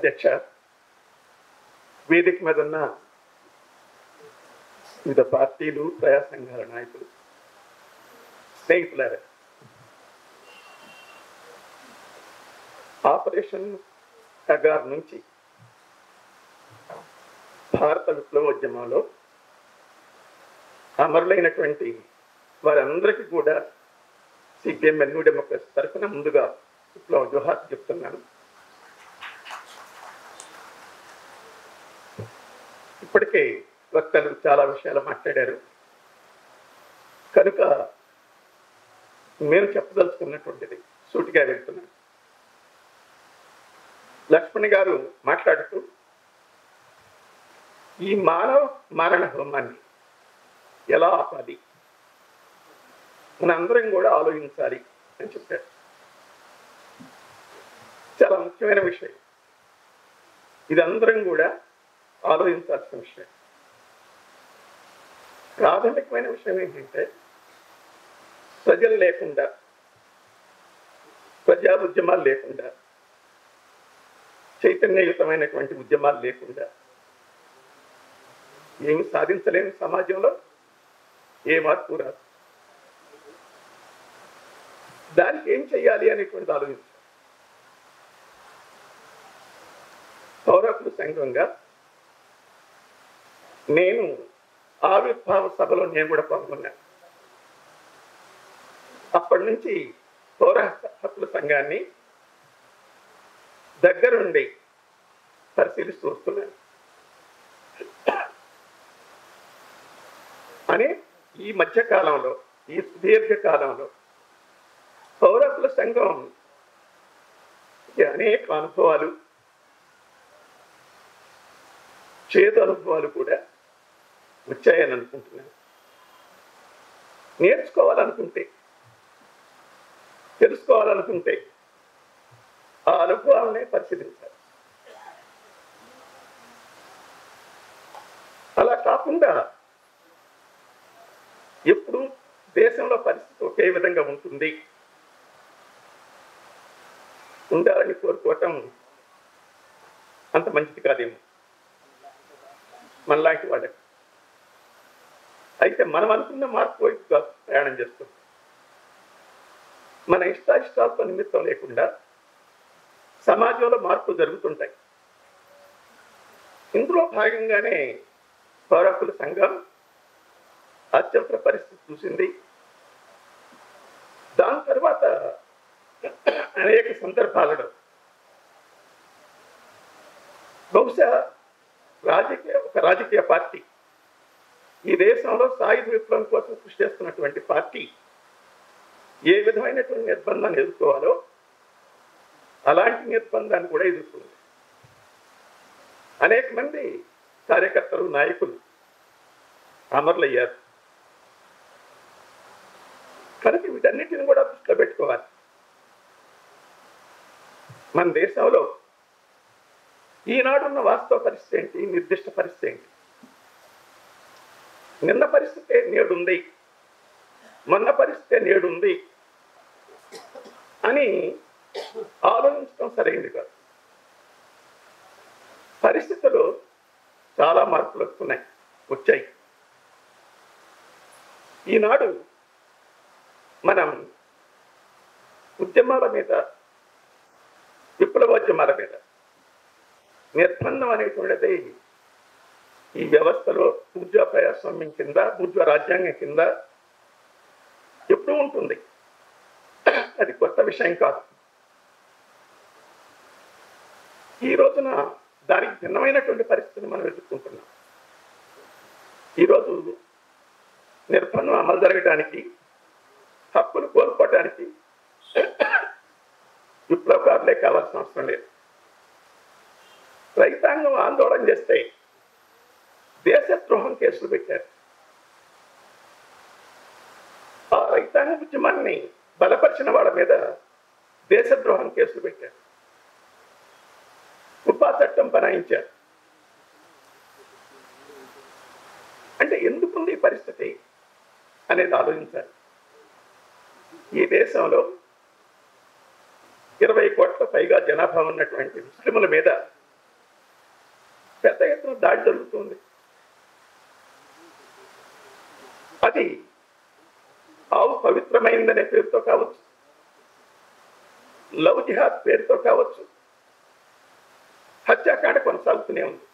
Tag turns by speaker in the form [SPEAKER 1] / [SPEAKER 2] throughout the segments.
[SPEAKER 1] అధ్యక్ష, వేదిక మీద ఉన్న వివిధ పార్టీలు, ప్రజా సంఘాల నాయకులు, స్నేహితులారా, ఆపరేషన్ కగార్ నుంచి భారత విప్లవోద్యమంలో అమరులైనటువంటి వారందరికీ కూడా సిపిఎం న్యూ డెమోక్రసీ తరఫున ముందుగా విప్లవ జోహార్ చెప్తున్నాను. ఇప్పటికే వక్తలు చాలా విషయాలు మాట్లాడారు కనుక మేము చెప్పదలుచుకున్నటువంటిది సూటిగా వెళ్తున్నాను. లక్ష్మణ్ గారు మాట్లాడుతూ ఈ మానవ మారణ హోమాన్ని ఎలా ఆపాలి, మనందరం కూడా ఆలోచించాలి అని చెప్పారు. చాలా ముఖ్యమైన విషయం, ఇది అందరం కూడా ఆలోచించాల్సిన విషయం. ప్రాథమికమైన విషయం ఏంటంటే, ప్రజలు లేకుండా, ప్రజా ఉద్యమాలు లేకుండా, చైతన్యయుతమైనటువంటి ఉద్యమాలు లేకుండా ఏమి సాధించలేని సమాజంలో ఏ మార్పు రాదు. దానికి ఏం చెయ్యాలి అనేటువంటిది ఆలోచించాలి. పౌరకుల సంఘంగా నేను ఆవిర్భావ సభలో నేను కూడా పాల్గొన్నాను. అప్పటి నుంచి పౌర హక్కుల సంఘాన్ని దగ్గరుండి పరిశీలిస్తూ వస్తున్నాను. అని ఈ మధ్యకాలంలో, ఈ సుదీర్ఘ కాలంలో పౌర హక్కుల సంఘం అనేక అనుభవాలు, చేదు అనుభవాలు కూడా వచ్చాయని అనుకుంటున్నాను. నేర్చుకోవాలనుకుంటే, తెలుసుకోవాలనుకుంటే ఆ అనుభవాలనే పరిశీలించాలి. అలా కాకుండా ఎప్పుడు దేశంలో పరిస్థితి ఒకే విధంగా ఉండాలని కోరుకోవటం అంత మంచిది కాదేమో మనలాంటి వాళ్ళకి. అయితే మనం అనుకున్న మార్పు వైపు ప్రయాణం చేస్తాం. మన ఇష్టాయిష్టాలతో నిమిత్తం లేకుండా సమాజంలో మార్పులు జరుగుతుంటాయి. ఇందులో భాగంగానే పౌర హక్కుల సంఘం అత్యవసర పరిస్థితి చూసింది. దాని తర్వాత అనేక సందర్భాలలో బహుశా ఒక రాజకీయ పార్టీ, ఈ దేశంలో సాయుధ విప్లవం కోసం కృషి చేస్తున్నటువంటి పార్టీ ఏ విధమైనటువంటి నిర్బంధాన్ని ఎదుర్కోవాలో అలాంటి నిర్బంధాన్ని కూడా ఎదుర్కొంది. అనేక మంది కార్యకర్తలు, నాయకులు అమరులయ్యారు. కనుక వీటన్నిటిని కూడా దృష్టిలో పెట్టుకోవాలి. మన దేశంలో ఈనాడున్న వాస్తవ పరిస్థితి ఏంటి, నిర్దిష్ట పరిస్థితి ఏంటి, నిన్న పరిస్థితే నేడుంది, మొన్న పరిస్థితే నేడుంది అని ఆలోచించడం సరైనది కాదు. పరిస్థితులు చాలా మార్పులు వచ్చాయి. ఈనాడు మనం ఉద్యమాల మీద, విప్లవోద్యమాల మీద నిర్బంధం అనేటువంటిది ఈ వ్యవస్థలో బూర్జువా ప్రజాస్వామ్యం కింద, బూర్జువా రాజ్యాంగం కింద ఎప్పుడూ ఉంటుంది. అది కొత్త విషయం కాదు. ఈ రోజున దానికి భిన్నమైనటువంటి పరిస్థితిని మనం ఎదుర్కొంటున్నాం. ఈరోజు నిర్బంధం అమలు జరగడానికి, హక్కులు కోల్పోవడానికి విప్లవకారులే కావాల్సిన అవసరం లేదు. రైతాంగం ఆందోళన చేస్తే దేశద్రోహం కేసులు పెట్టారు. ఆ రైతాంగ ఉద్యమాన్ని బలపరిచిన వాళ్ళ మీద దేశద్రోహం కేసులు పెట్టారు. ఉపా చట్టం బనాయించారు. అంటే ఎందుకుంది ఈ పరిస్థితి అనేది ఆలోచించాలి. ఈ దేశంలో 20 కోట్ల పైగా జనాభా ఉన్నటువంటి ముస్లింల మీద పెద్ద ఎత్తున దాడి జరుగుతుంది. అది ఆవు పవిత్రమైందనే పేరుతో కావచ్చు, లవ్ జిహాద్ పేరుతో కావచ్చు, హత్యాకాండ కొనసాగుతూనే ఉంది.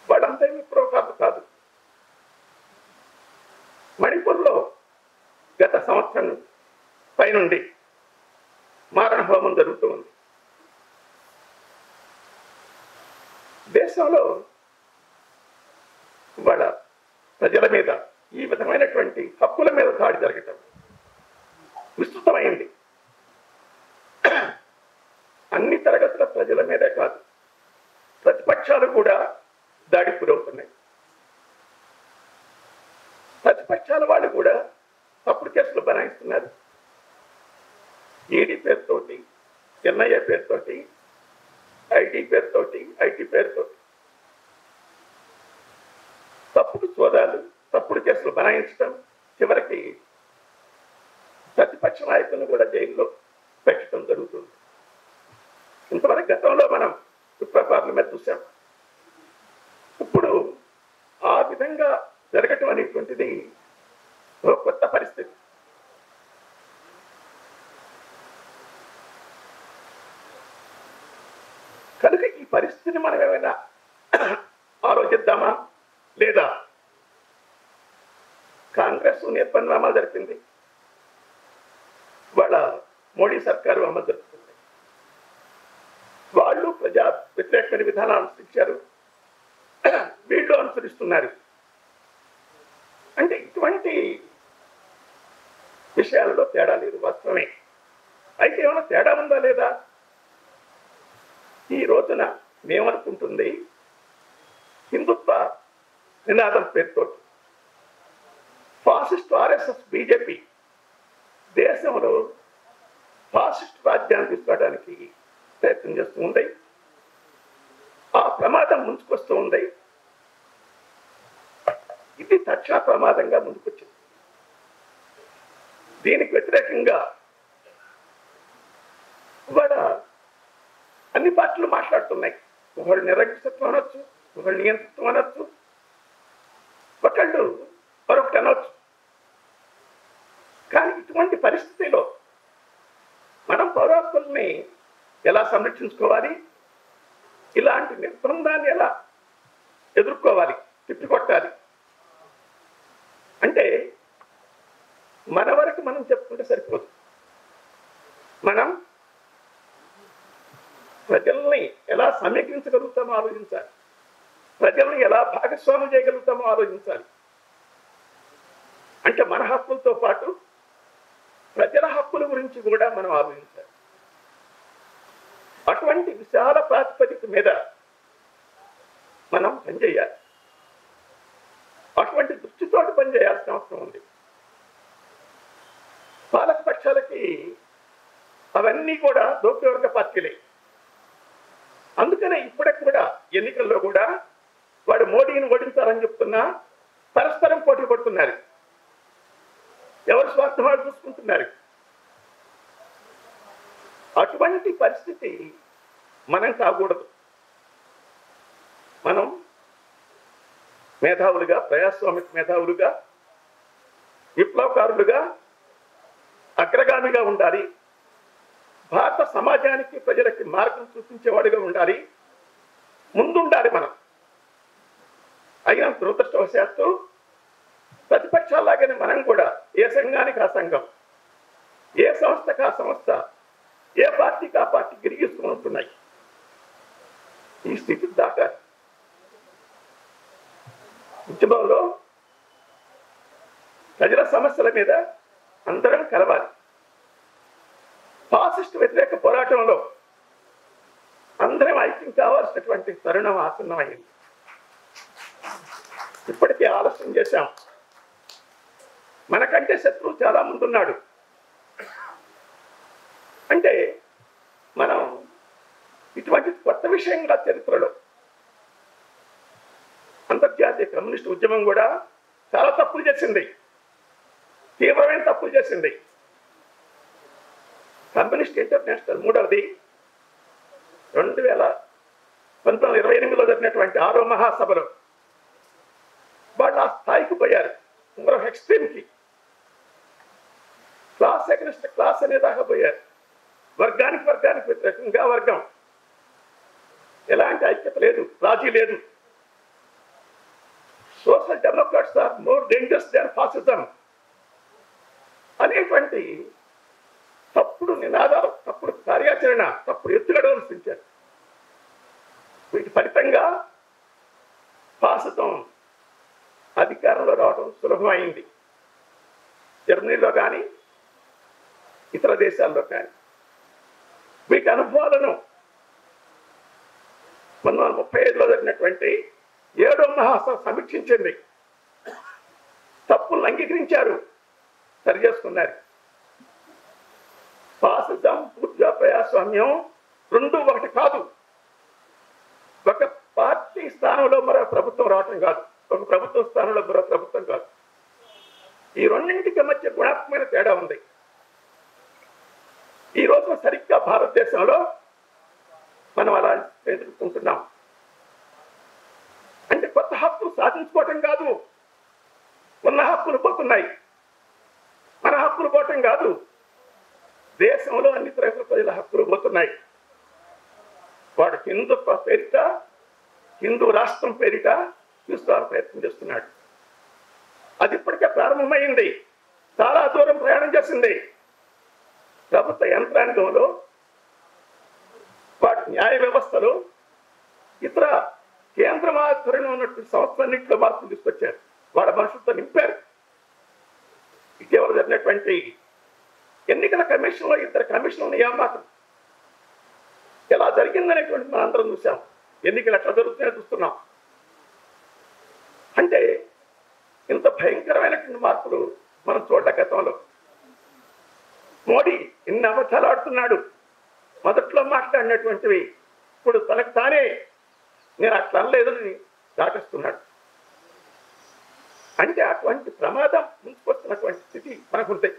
[SPEAKER 1] వాళ్ళంతా విప్లవకారులు కాదు. మణిపూర్లో గత సంవత్సరం పైనుండి మారణ హోమం జరుగుతూ ఉంది. దేశంలో వాళ్ళ ప్రజల మీద ఈ విధమైనటువంటి హక్కుల మీద దాడి జరగటం విస్తృతమైంది. అన్ని తరగతుల ప్రజల మీదే కాదు, ప్రతిపక్షాలు కూడా దాడికి గురవుతున్నాయి. ప్రతిపక్షాల వాళ్ళు కూడా తప్పుడు కేసులు బనాయిస్తున్నారు. ఈడీ పేరుతోటి, ఎన్ఐఏ పేరుతోటి, ఐటీ పేరుతోటి తప్పుడు సోదాలు, తప్పుడు కేసులు బనాయించడం, చివరికి ప్రతిపక్ష నాయకులను కూడా జైల్లో పెట్టడం జరుగుతుంది. ఇంతవరకు గతంలో మనం విప్లవకారుల మీద చూసాం. ఇప్పుడు ఆ విధంగా జరగటం అనేటువంటిది ఒక కొత్త పరిస్థితి. కనుక ఈ పరిస్థితిని మనం ఏమైనా ఆలోచిద్దామా? లేదా కాంగ్రెస్ నిర్బంధనామాలు జరిపింది, వాళ్ళ మోడీ సర్కారు అమలు జరుపుతుంది. వాళ్ళు ప్రజా వ్యతిరేకమైన విధానాలు అనుసరించారు, వీళ్ళు అనుసరిస్తున్నారు. అంటే ఇటువంటి విషయాలలో తేడా లేదు, వాస్తవమే. అయితే ఏమైనా తేడా ఉందా లేదా? ఈ రోజున మేమనుకుంటుంది, హిందుత్వ నినాదం పేరుతో ఫాసిస్ట్ ఆర్ఎస్ఎస్ బీజేపీ దేశంలో ఫాసిస్ట్ రాజ్యాన్ని తీసుకోవడానికి ప్రయత్నం చేస్తూ ఉంది. ఆ ప్రమాదం ముందుకొస్తూ ఉంది. ఇది తక్షణ ప్రమాదంగా ముందుకొచ్చింది. దీనికి వ్యతిరేకంగా ఇవాళ అన్ని పార్టీలు మాట్లాడుతున్నాయి. ఒకళ్ళు నిరంకుశత్వం అనొచ్చు, ఒకళ్ళు నియంతృత్వం అనొచ్చు, ఒకళ్ళు మరొకటి అనొచ్చు. కానీ ఇటువంటి పరిస్థితిలో మనం పౌరత్వాన్ని ఎలా సంరక్షించుకోవాలి, ఇలాంటి నిర్బంధాన్ని ఎలా ఎదుర్కోవాలి, తిప్పికొట్టాలి అంటే మన వరకు మనం చెప్పుకుంటే సరిపోదు. మనం ప్రజల్ని ఎలా సమీకరించగలుగుతామో ఆలోచించాలి, ప్రజల్ని ఎలా భాగస్వామ్యం చేయగలుగుతామో ఆలోచించాలి. అంటే మన హక్కులతో పాటు ప్రజల హక్కుల గురించి కూడా మనం ఆలోచించాలి. అటువంటి విశాల ప్రాతిపదిక మీద మనం పనిచేయాలి. అటువంటి దృష్టితో పనిచేయాల్సిన అవసరం ఉంది. పాలక పక్షాలకి అవన్నీ కూడా దోపివర్గ పార్టీలే. అందుకనే ఇప్పటికి కూడా ఎన్నికల్లో కూడా వాడు మోడీని ఓడించాలని చెప్తున్నా పరస్పరం పోటీ పడుతున్నారు. ఎవరు స్వార్థం వాడు చూసుకుంటున్నారు. అటువంటి పరిస్థితి మనం కాకూడదు. మనం మేధావులుగా, ప్రజాస్వామిక మేధావులుగా, విప్లవకారులుగా, అగ్రగామిగా ఉండాలి. భారత సమాజానికి, ప్రజలకి మార్గం చూపించేవాడిగా ఉండాలి. ముందుండాలి మనం. అయినా దురదృష్టవశాత్తు ప్రతిపక్షాలాగానే మనం కూడా ఏ సంఘానికి ఆ సంఘం, ఏ సంస్థకు ఆ సంస్థ, ఏ పార్టీకి ఆ పార్టీ గిరిగిస్తూ ఉంటున్నాయి. ఈ స్థితి దాకా ఉద్యమంలో ప్రజల సమస్యల మీద అందరం కలవాలి. ఫాసిస్ట్ వ్యతిరేక పోరాటంలో అందరం ఐక్యం కావాల్సినటువంటి తరుణం ఆసన్నమైంది. ఇప్పటికే ఆలస్యం చేశాం. మనకంటే శత్రువు చాలా ముందున్నాడు. అంటే మనం ఇటువంటి కొత్త విషయంగా చరిత్రలో అంతర్జాతీయ కమ్యూనిస్ట్ ఉద్యమం కూడా చాలా తప్పులు చేసింది, తీవ్రమైన తప్పులు చేసింది. కమ్యూనిస్ట్ ఇంటర్నేషనల్ మూడవది 2019 1928లో జరిగినటువంటి 6వ మహాసభలో వాళ్ళు ఆ స్థాయికి పోయారు. మరో ఎక్స్ట్రీమ్కి క్లాస్ అగెనిస్ట్ క్లాస్ అనేదాకా పోయారు. వర్గానికి వ్యతిరేకంగా వర్గం, ఎలాంటి ఐక్యత లేదు, రాజీ లేదు. Social democrats are more dangerous than fascism అనేటువంటి తప్పుడు నినాదాలు, తప్పుడు కార్యాచరణ, తప్పుడు ఎత్తుగడవలు సృష్టించారు. వీటి ఫలితంగా ఫాసిజం అధికారంలో రావడం సులభమైంది. జర్మనీలో కానీ ఇతర దేశాల్లో కానీ. వీటి అనుభవాలను 1935లో జరిగినటువంటి 7వ మహాసభ సమీక్షించింది. తప్పులను అంగీకరించారు, సరి చేసుకున్నారు. ఫాసిజం, పూర్తిగా ప్రజాస్వామ్యం రెండు ఒకటి కాదు. ఒక పార్టీ స్థానంలో మరో ప్రభుత్వం రావటం కాదు, ఒక ప్రభుత్వ స్థానంలో మరో ప్రభుత్వం కాదు. ఈ రెండింటికి మధ్య గుణాత్మకమైన తేడా ఉంది. ఈ రోజు సరిగ్గా భారతదేశంలో మనం అలా ఎదుర్కొంటున్నాం. అంటే కొత్త హక్కులు సాధించుకోవటం కాదు, ఉన్న హక్కులు పోతున్నాయి. మన హక్కులు పోవటం కాదు, దేశంలో అన్ని తరగతుల ప్రజల హక్కులు పోతున్నాయి. వాడు హిందుత్వ పేరిట, హిందూ రాష్ట్రం పేరిట తీసుకురావాలని ప్రయత్నం చేస్తున్నాడు. అది ఇప్పటికే ప్రారంభమైంది, చాలా దూరం ప్రయాణం చేసింది. ప్రభుత్వ యంత్రాంగంలో, వాటి న్యాయ వ్యవస్థలో, ఇతర కేంద్ర ఆధ్వర్యంలో ఉన్నటువంటి సంస్థలన్నింటిలో మార్పులు తీసుకొచ్చారు. వాళ్ళ మనుషులతో నింపారు. ఇటీవల జరిగినటువంటి ఎన్నికల కమిషన్లో 2 కమిషన్ల నియామకం ఎలా జరిగిందనేటువంటి మనం అందరం చూసాం. ఎన్నికలు ఎట్లా జరుగుతున్నాయో చూస్తున్నాం. అంటే ఇంత భయంకరమైనటువంటి మార్పులు మనం చూడ గతంలో. మోడీ ఎన్ని అబద్ధాలు ఆడుతున్నాడు. మొదట్లో మాట్లాడినటువంటివి ఇప్పుడు తనకు తానే నేను అట్లా అనలేదని దాటిస్తున్నాడు. అంటే అటువంటి ప్రమాదం ముందుకొస్తున్నటువంటి స్థితి మనకుంది.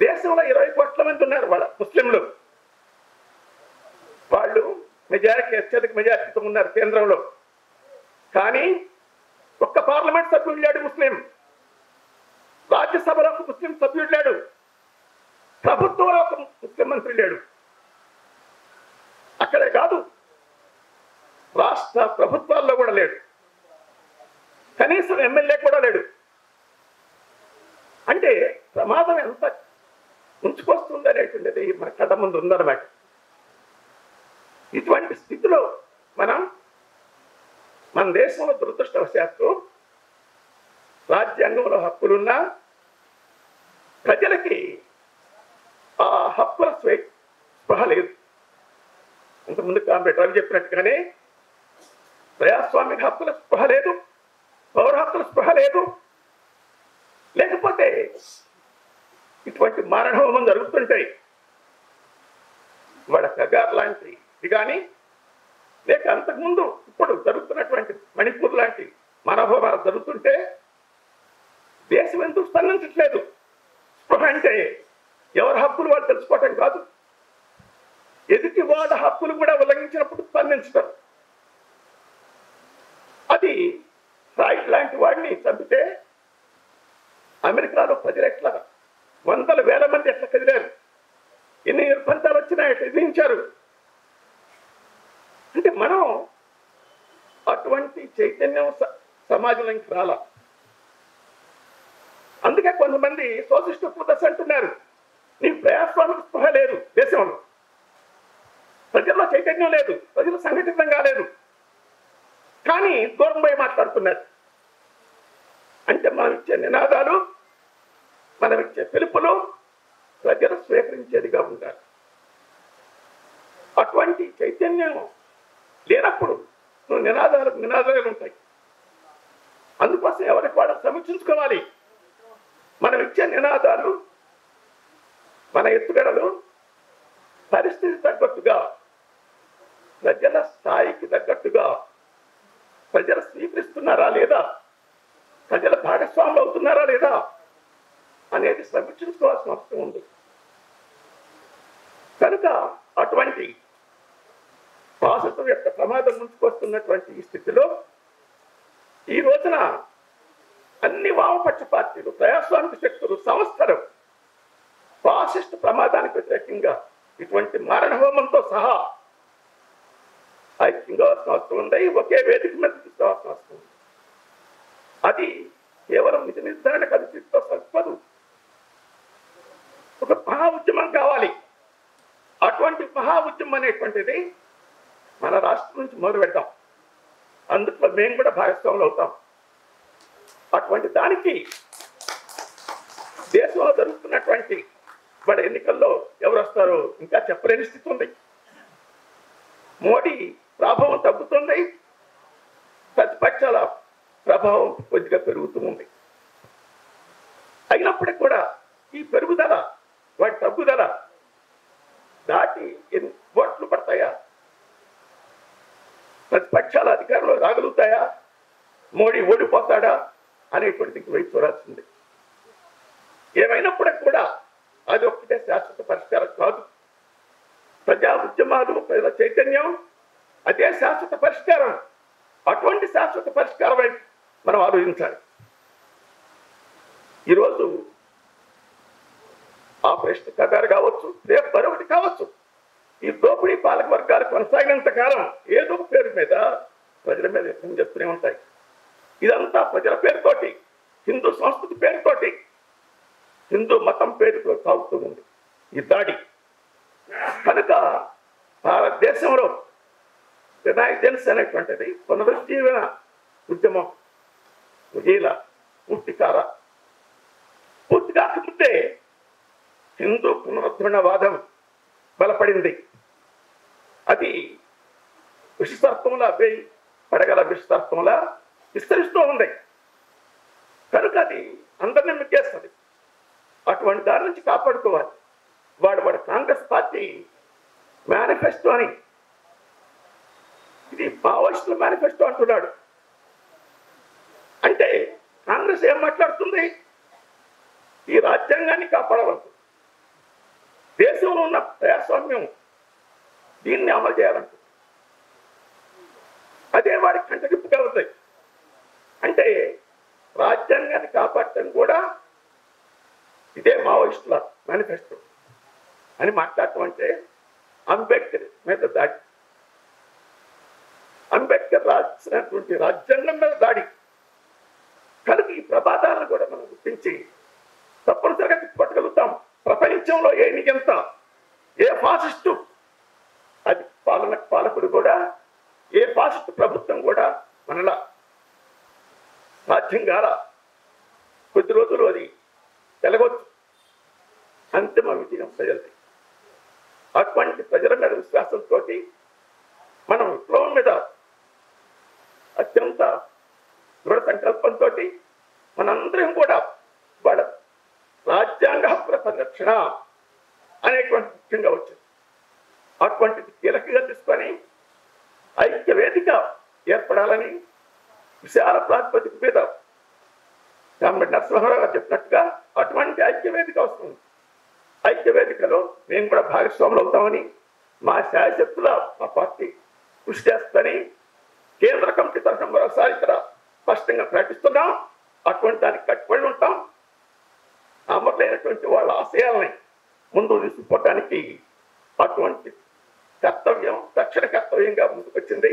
[SPEAKER 1] దేశంలో 20 కోట్ల మంది ఉన్నారు వాళ్ళ ముస్లింలు. వాళ్ళు అత్యధిక మెజారిటీతో ఉన్నారు కేంద్రంలో. కానీ ఒక్క పార్లమెంట్ సభ్యుడు లేడు ముస్లిం, రాజ్యసభలో ఒక ముస్లిం సభ్యుడు లేడు, ప్రభుత్వంలో ఒక ముస్లిం మంత్రి లేడు. అక్కడే కాదు, రాష్ట్ర ప్రభుత్వాల్లో కూడా లేడు, కనీసం ఎమ్మెల్యే కూడా లేడు. అంటే ప్రమాదం ఎంత ఉంచుకొస్తుంది అనేటువంటిది మన కథ ముందు ఉందన్నమాట. ఇటువంటి స్థితిలో మన దేశంలో దురదృష్టవశాత్తు రాజ్యాంగంలో హక్కులున్నా ప్రజలకి ఆ హక్కుల స్పృహ లేదు. ఇంతకుముందు కాంబేట్ రవి చెప్పినట్టుగానే ప్రజాస్వామిక హక్కుల స్పృహ లేదు, పౌర హక్కుల స్పృహ లేదు. లేకపోతే ఇటువంటి మారణహోమం జరుగుతుంటాయి. వాళ్ళ కగార్ లాంటి ఇది కానీ, లేక అంతకుముందు ఇప్పుడు జరుగుతున్నటువంటి మణిపూర్ లాంటి మానవహోమాలు జరుగుతుంటే దేశం ఎందుకు స్పందించట్లేదు? స్పృహ అంటే ఎవరి హక్కులు వాళ్ళు తెలుసుకోవటం కాదు, ఎదుటి వాళ్ళ హక్కులు కూడా ఉల్లంఘించినప్పుడు స్పందించడం. అది ఫ్రాయిడ్ లాంటి వాడిని చంపితే అమెరికాలో ప్రజలు ఎట్లా 100,000 మంది ఎట్లా కదిలారు, ఎన్ని నిర్బంధాలు వచ్చినాయి విధించారు. అంటే మనం అటువంటి చైతన్యం సమాజంలోకి రాలా. అందుకే కొంతమంది సోషలిస్ట్ పూదస్ అంటున్నారు, నీకు ప్రజాస్వామిక స్పృహ లేదు, దేశంలో ప్రజల్లో చైతన్యం లేదు, ప్రజలు సంఘటితం కాలేదు, కానీ దూరం పోయి మాట్లాడుతున్నారు. అంటే మనం ఇచ్చే నినాదాలు, మనం ఇచ్చే పిలుపులు ప్రజలు స్వీకరించేదిగా ఉండాలి. అటువంటి చైతన్యం లేనప్పుడు నినాదాలు ఉంటాయి. అందుకోసం ఎవరికి వాళ్ళు సమీక్షించుకోవాలి. మనం ఇచ్చే నినాదాలు, మన ఎత్తుగడలు పరిస్థితి తగ్గట్టుగా, ప్రజల స్థాయికి తగ్గట్టుగా ప్రజలు స్వీకరిస్తున్నారా లేదా, ప్రజల భాగస్వాములు అవుతున్నారా లేదా అనేది సమీక్షించుకోవాల్సిన అవసరం ఉంది. కనుక అటువంటి ఫాసిజం యొక్క ప్రమాదం ముంచుకొస్తున్నటువంటి ఈ స్థితిలో ఈ రోజున అన్ని వామపక్ష పార్టీలు, ప్రజాస్వామిక శక్తులు, సంస్థలు ఫాసిస్ట్ ప్రమాదానికి వ్యతిరేకంగా ఇటువంటి మారణహోమంతో సహా ఐక్యంగా అవసరం ఉంది. ఒకే వేదిక మీద తీసుకోవాల్సిన అవసరం ఉంది. అది కేవలం నిజ నిర్ధారణ కలిసితో సరిపదు. ఒక మహా ఉద్యమం కావాలి. అటువంటి మహా ఉద్యమం అనేటువంటిది మన రాష్ట్రం నుంచి మొదలు పెడతాం. అందులో మేము కూడా భాగస్వాములు అవుతాం. అటువంటి దానికి దేశంలో జరుగుతున్నటువంటి వాడి ఎన్నికల్లో ఎవరు వస్తారో ఇంకా చెప్పలేని స్థితి ఉంది. మోడీ ప్రభావం తగ్గుతుంది, ప్రతిపక్షాల ప్రభావం కొద్దిగా పెరుగుతూ ఉంది. అయినప్పటికీ కూడా ఈ పెరుగుదల, వాటి తగ్గుదల దాటి ఓట్లు పడతాయా? ప్రతిపక్షాల అధికారంలో రాగలుగుతాయా? మోడీ ఓడిపోతాడా అనేటువంటిది వైపు చూడాల్సింది. ఏమైనప్పటికీ కూడా అది ఒక్కటే శాశ్వత పరిష్కారం కాదు. ప్రజా ఉద్యమాలు, ప్రజల చైతన్యం అదే శాశ్వత పరిష్కారం. అటువంటి శాశ్వత పరిష్కారం వైపు మనం ఆలోచించాలి. ఈరోజు ఆపరేషన్ కగారు కావచ్చు, రేపు మరొకటి కావచ్చు. ఈ దోపిడీ పాలక వర్గాలు కొనసాగినంత కాలం ఏదో పేరు మీద ప్రజల మీద యుద్ధం చేస్తూనే ఉంటాయి. ఇదంతా ప్రజల పేరుతోటి, హిందూ సంస్కృతి పేరుతోటి, హిందూ మతం పేరుతో సాగుతూ ఉంది ఈ దాడి. కనుక భారతదేశంలో రినైజెన్స్ అనేటువంటిది పునరుజ్జీవన ఉద్యమం ఇలా పూర్తి కాకముందే హిందూ పునరుద్ధరణవాదం బలపడింది. అది విషసర్పంలా పడగల విషసర్పంలా విస్తరిస్తూ ఉంది. కనుక అది అందరినీ మిగ్గేస్తుంది. అటువంటి దాని నుంచి కాపాడుకోవాలి. వాడు కాంగ్రెస్ పార్టీ మేనిఫెస్టో అని, ఇది మావోయిస్టుల మేనిఫెస్టో అంటున్నాడు. అంటే కాంగ్రెస్ ఏం మాట్లాడుతుంది? ఈ రాజ్యాంగాన్ని కాపాడాలంటుంది, దేశంలో ఉన్న ప్రజాస్వామ్యం దీన్ని అమలు చేయాలంటుంది. అదే వాడికి కంటగిప్పుగా అవుతాయి. అంటే రాజ్యాంగాన్ని కాపాడటం కూడా ఇదే మావోయిస్టుల మేనిఫెస్టో అని మాట్లాడటం అంటే అంబేద్కర్ మీద దాడి, అంబేద్కర్ రాసినటువంటి రాజ్యాంగం మీద దాడి. కనుక ఈ ప్రమాదాలను కూడా మనం గుర్తించి తప్పనిసరిగా తిప్పగలుగుతాం. ప్రపంచంలో ఏ నియంత, ఏ ఫాసిస్టు అది పాలకుడు కూడా, ఏ ఫాసిస్టు ప్రభుత్వం కూడా మనలా సాధ్యం కాల. కొద్ది రోజులు అది వెలగొచ్చు, అంతిమ విజయం ప్రజలది. అటువంటి ప్రజల మీద విశ్వాసంతో మనం విప్లవం మీద అత్యంత దృఢ సంకల్పంతో మనందరం కూడా వాళ్ళ రాజ్యాంగ హక్కుల పరిరక్షణ అనేటువంటి ముఖ్యంగా వచ్చింది. అటువంటిది కీలకంగా తీసుకొని ఐక్య వేదిక ఏర్పడాలని విశాల ప్రాతిపదిక మీద రామరెడ్డి నరసింహారావు గారు చెప్పినట్టుగా అటువంటి ఐక్య వేదిక వస్తుంది. ఐక్య వేదికలో మేము కూడా భాగస్వాములు అవుతామని, మా శాయశక్తుల మా పార్టీ కృషి చేస్తుందని కేంద్ర కమిటీ తరఫున మరోసారి ఇక్కడ స్పష్టంగా ప్రకటిస్తున్నాం. అటువంటి దానికి కట్టుబడి ఉంటాం. అమరులైనటువంటి వాళ్ళ ఆశయాలని ముందు తీసుకుపోవటానికి అటువంటి కర్తవ్యం తక్షణ కర్తవ్యంగా ముందుకొచ్చింది.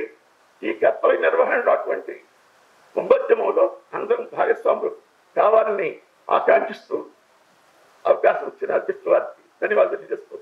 [SPEAKER 1] ఈ కర్తవ్య నిర్వహణలో అటువంటి ముందోద్యమంలో అందరం భాగస్వాములు కావాలని ఆకాంక్షిస్తూ అవకాశం ఇచ్చిన అధ్యక్షుల వారికి ధన్యవాదాలు తెలియజేస్తూ